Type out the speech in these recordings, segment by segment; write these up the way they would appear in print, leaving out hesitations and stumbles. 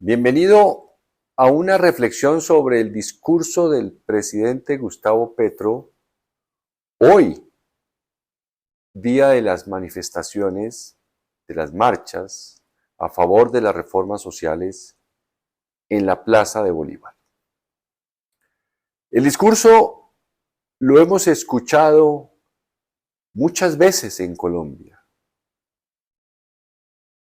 Bienvenido a una reflexión sobre el discurso del presidente Gustavo Petro hoy, día de las manifestaciones, de las marchas a favor de las reformas sociales en la Plaza de Bolívar. El discurso lo hemos escuchado muchas veces en Colombia.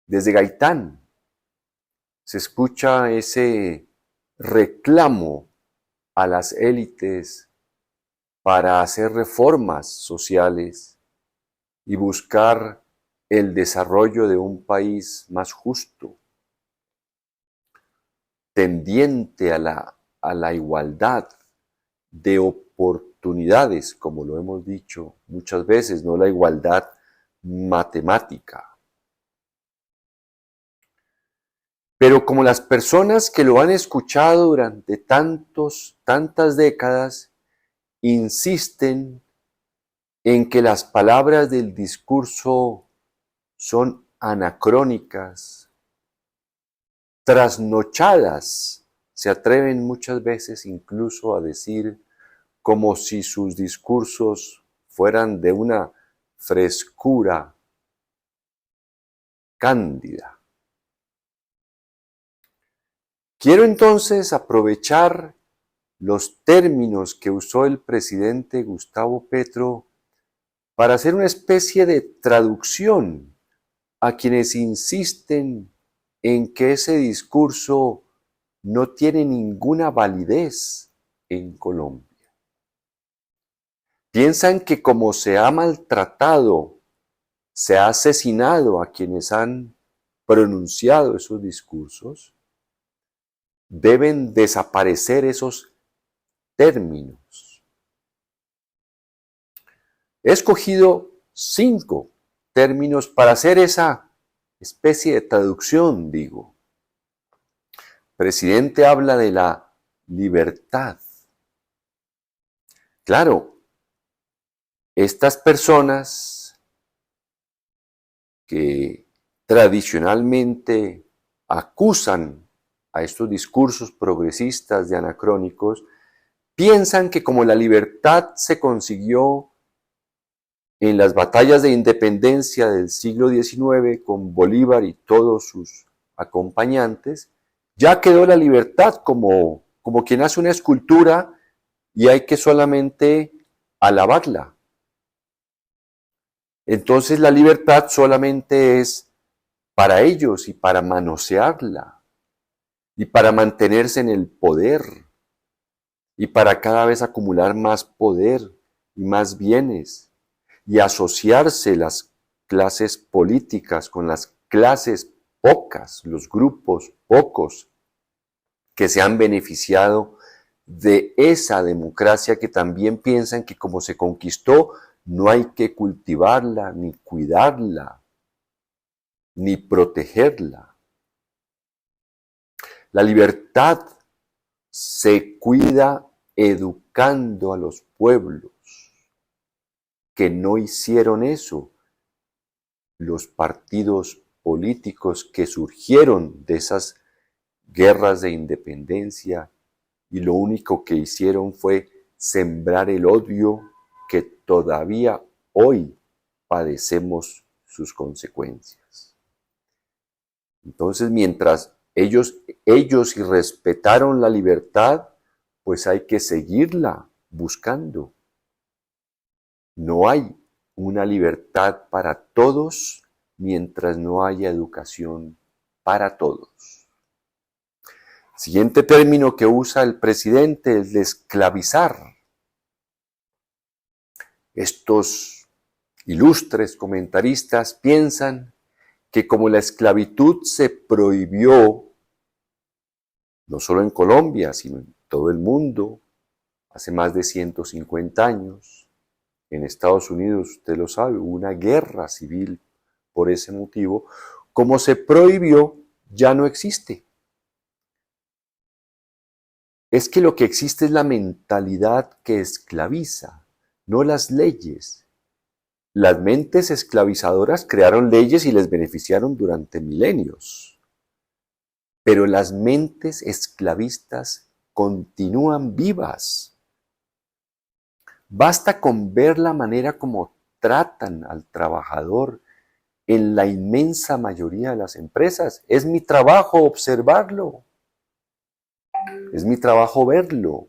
Desde Gaitán se escucha ese reclamo a las élites para hacer reformas sociales y buscar el desarrollo de un país más justo, tendiente a la igualdad de oportunidades, como lo hemos dicho muchas veces, no la igualdad matemática. Pero como las personas que lo han escuchado durante tantas décadas insisten en que las palabras del discurso son anacrónicas, trasnochadas, se atreven muchas veces incluso a decir como si sus discursos fueran de una frescura cándida. Quiero entonces aprovechar los términos que usó el presidente Gustavo Petro para hacer una especie de traducción a quienes insisten en que ese discurso no tiene ninguna validez en Colombia. Piensan que como se ha maltratado, se ha asesinado a quienes han pronunciado esos discursos, deben desaparecer esos términos. He escogido 5 términos para hacer esa especie de traducción, digo. El presidente habla de la libertad. Claro, estas personas que tradicionalmente acusan a estos discursos progresistas de anacrónicos, piensan que como la libertad se consiguió en las batallas de independencia del siglo XIX con Bolívar y todos sus acompañantes, ya quedó la libertad como quien hace una escultura y hay que solamente alabarla. Entonces la libertad solamente es para ellos y para manosearla y para mantenerse en el poder y para cada vez acumular más poder y más bienes y asociarse las clases políticas con las clases pocas, los grupos pocos que se han beneficiado de esa democracia que también piensan que como se conquistó no hay que cultivarla, ni cuidarla, ni protegerla. La libertad se cuida educando a los pueblos que no hicieron eso. Los partidos políticos que surgieron de esas guerras de independencia y lo único que hicieron fue sembrar el odio que todavía hoy padecemos sus consecuencias. Entonces, mientras ellos respetaron la libertad, pues hay que seguirla buscando. No hay una libertad para todos mientras no haya educación para todos. El siguiente término que usa el presidente es de esclavizar. Estos ilustres comentaristas piensan que como la esclavitud se prohibió, no solo en Colombia, sino en todo el mundo, hace más de 150 años, en Estados Unidos, usted lo sabe, hubo una guerra civil por ese motivo, como se prohibió, ya no existe. Es que lo que existe es la mentalidad que esclaviza, no las leyes. Las mentes esclavizadoras crearon leyes y les beneficiaron durante milenios. pero las mentes esclavistas continúan vivas. Basta con ver la manera como tratan al trabajador en la inmensa mayoría de las empresas. Es mi trabajo observarlo. Es mi trabajo verlo.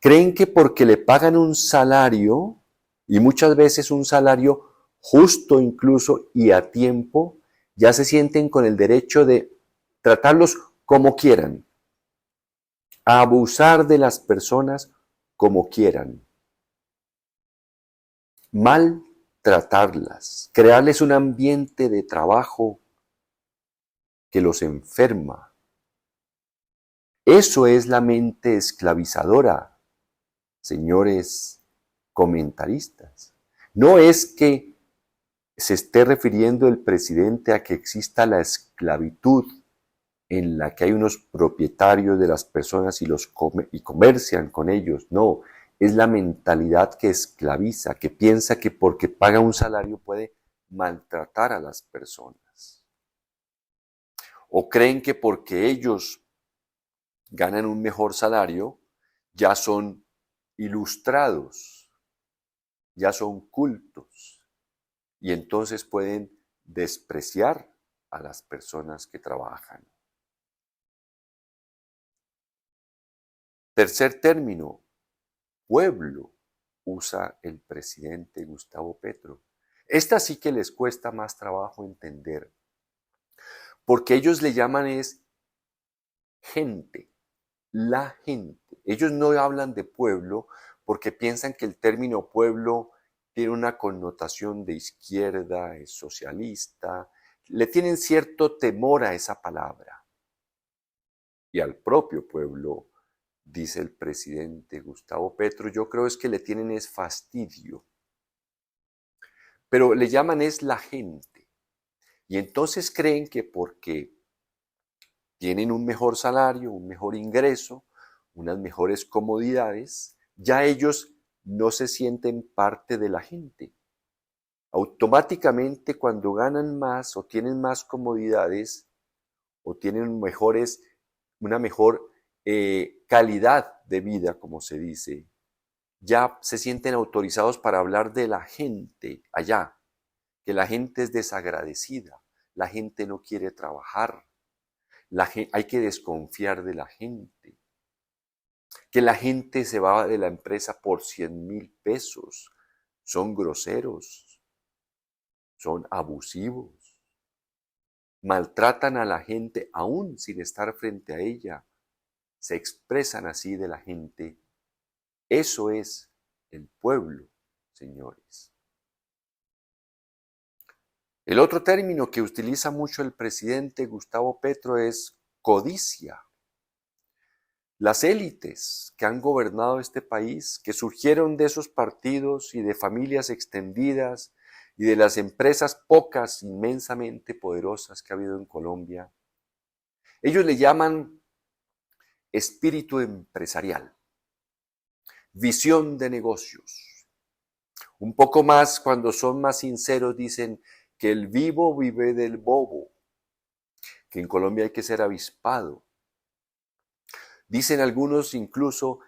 Creen que porque le pagan un salario, y muchas veces un salario justo incluso y a tiempo, ya se sienten con el derecho de tratarlos como quieran, a abusar de las personas como quieran, maltratarlas, crearles un ambiente de trabajo que los enferma. Eso es la mente esclavizadora, señores comentaristas. No es que se esté refiriendo el presidente a que exista la esclavitud en la que hay unos propietarios de las personas y comercian con ellos. No, es la mentalidad que esclaviza, que piensa que porque paga un salario puede maltratar a las personas. O creen que porque ellos ganan un mejor salario, ya son ilustrados, ya son cultos, y entonces pueden despreciar a las personas que trabajan. Tercer término, pueblo, usa el presidente Gustavo Petro. Esta sí que les cuesta más trabajo entender, porque ellos le llaman es gente, la gente. Ellos no hablan de pueblo porque piensan que el término pueblo tiene una connotación de izquierda, es socialista, le tienen cierto temor a esa palabra. Y al propio pueblo, dice el presidente Gustavo Petro, yo creo es que le tienen es fastidio. Pero le llaman es la gente. Y entonces creen que porque tienen un mejor salario, un mejor ingreso, unas mejores comodidades, ya ellos no se sienten parte de la gente. Automáticamente cuando ganan más o tienen más comodidades o tienen una mejor calidad de vida, como se dice, ya se sienten autorizados para hablar de la gente allá, que la gente es desagradecida, la gente no quiere trabajar, hay que desconfiar de la gente, que la gente se va de la empresa por 100,000 pesos, son groseros, son abusivos, maltratan a la gente aún sin estar frente a ella, se expresan así de la gente. Eso es el pueblo, señores. El otro término que utiliza mucho el presidente Gustavo Petro es codicia. Las élites que han gobernado este país, que surgieron de esos partidos y de familias extendidas y de las empresas pocas, inmensamente poderosas que ha habido en Colombia, ellos le llaman espíritu empresarial, visión de negocios. Un poco más, cuando son más sinceros, dicen que el vivo vive del bobo, que en Colombia hay que ser avispado. Dicen algunos incluso,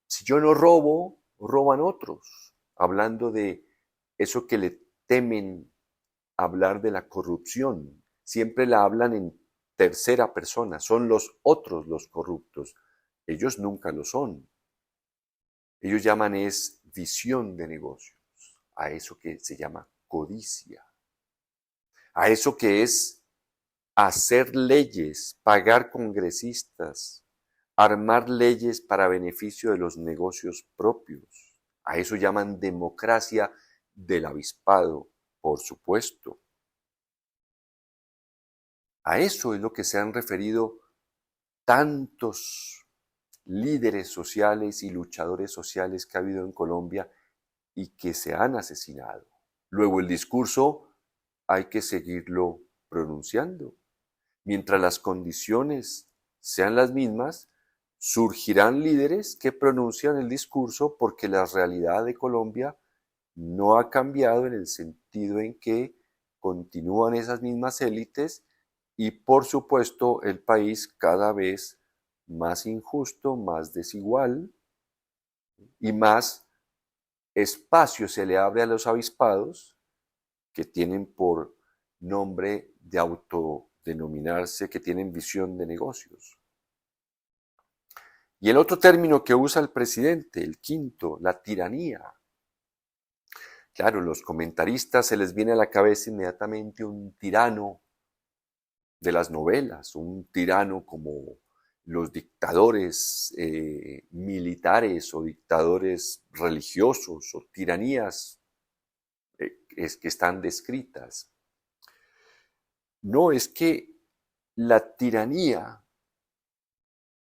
si yo no robo, roban otros, hablando de eso que le temen hablar de la corrupción. Siempre la hablan en tercera persona, son los otros los corruptos. Ellos nunca lo son. Ellos llaman es visión de negocios, a eso que se llama codicia, a eso que es hacer leyes, pagar congresistas, armar leyes para beneficio de los negocios propios. A eso llaman democracia del avispado, por supuesto. A eso es lo que se han referido tantos líderes sociales y luchadores sociales que ha habido en Colombia y que se han asesinado. Luego el discurso hay que seguirlo pronunciando. Mientras las condiciones sean las mismas, surgirán líderes que pronuncian el discurso porque la realidad de Colombia no ha cambiado en el sentido en que continúan esas mismas élites y por supuesto el país cada vez más injusto, más desigual y más espacio se le abre a los avispados que tienen por nombre de autodenominarse, que tienen visión de negocios. Y el otro término que usa el presidente, el quinto, la tiranía. Claro, los comentaristas se les viene a la cabeza inmediatamente un tirano de las novelas, un tirano como los dictadores militares o dictadores religiosos o tiranías que están descritas. No, es que la tiranía,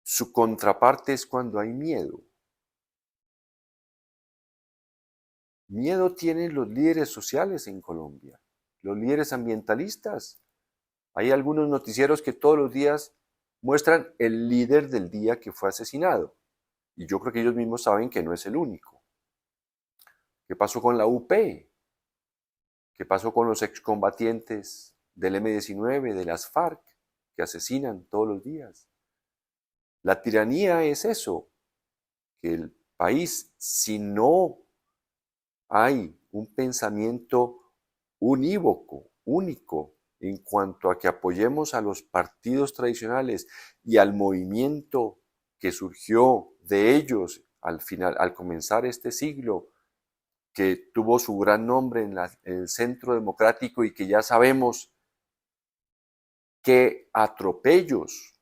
su contraparte es cuando hay miedo. Miedo tienen los líderes sociales en Colombia, los líderes ambientalistas. Hay algunos noticieros que todos los días muestran el líder del día que fue asesinado. Y yo creo que ellos mismos saben que no es el único. ¿Qué pasó con la UP? ¿Qué pasó con los excombatientes del M-19, de las FARC, que asesinan todos los días? La tiranía es eso, que el país, si no hay un pensamiento unívoco, único, en cuanto a que apoyemos a los partidos tradicionales y al movimiento que surgió de ellos al comenzar este siglo, que tuvo su gran nombre en el Centro Democrático y que ya sabemos qué atropellos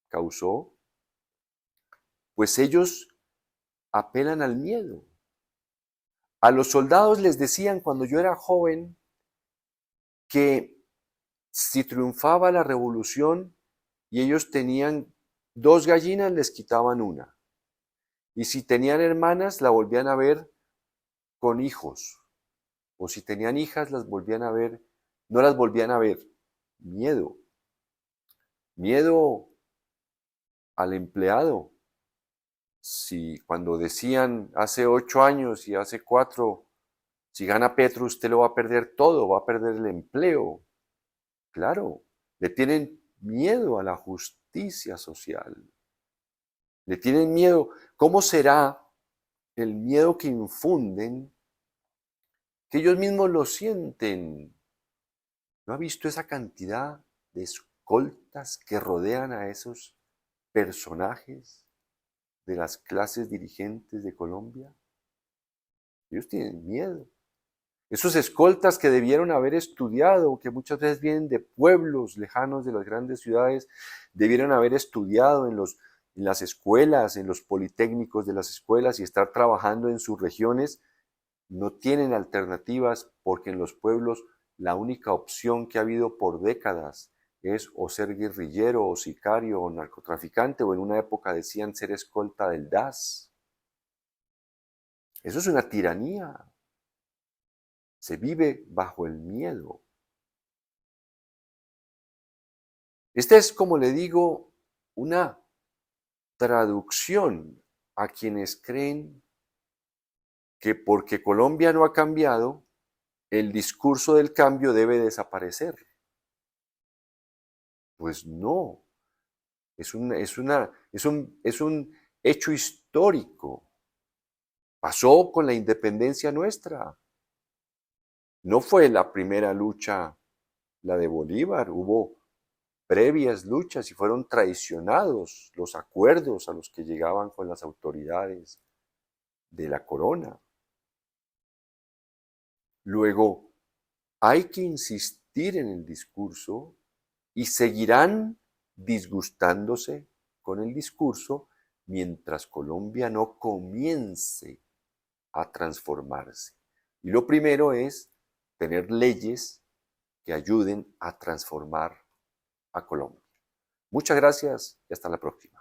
causó, pues ellos apelan al miedo. A los soldados les decían cuando yo era joven que si triunfaba la revolución y ellos tenían 2 gallinas, les quitaban una. Y si tenían hermanas, la volvían a ver con hijos. O si tenían hijas, las volvían a ver, no las volvían a ver. Miedo. Miedo al empleado. Si cuando decían hace 8 años y hace 4, si gana Petro, usted lo va a perder todo, va a perder el empleo. Claro, le tienen miedo a la justicia social. Le tienen miedo. ¿Cómo será el miedo que infunden? Que ellos mismos lo sienten. ¿No ha visto esa cantidad de escoltas que rodean a esos personajes de las clases dirigentes de Colombia? Ellos tienen miedo. Esos escoltas que debieron haber estudiado, que muchas veces vienen de pueblos lejanos de las grandes ciudades, debieron haber estudiado en las escuelas, en los politécnicos de las escuelas y estar trabajando en sus regiones, no tienen alternativas porque en los pueblos la única opción que ha habido por décadas es o ser guerrillero o sicario o narcotraficante o en una época decían ser escolta del DAS. Eso es una tiranía. Se vive bajo el miedo. Esta es, como le digo, una traducción a quienes creen que porque Colombia no ha cambiado, el discurso del cambio debe desaparecer. Pues no, es un hecho histórico. Pasó con la independencia nuestra. No fue la primera lucha la de Bolívar, hubo previas luchas y fueron traicionados los acuerdos a los que llegaban con las autoridades de la corona. Luego, hay que insistir en el discurso y seguirán disgustándose con el discurso mientras Colombia no comience a transformarse. Y lo primero es tener leyes que ayuden a transformar a Colombia. Muchas gracias y hasta la próxima.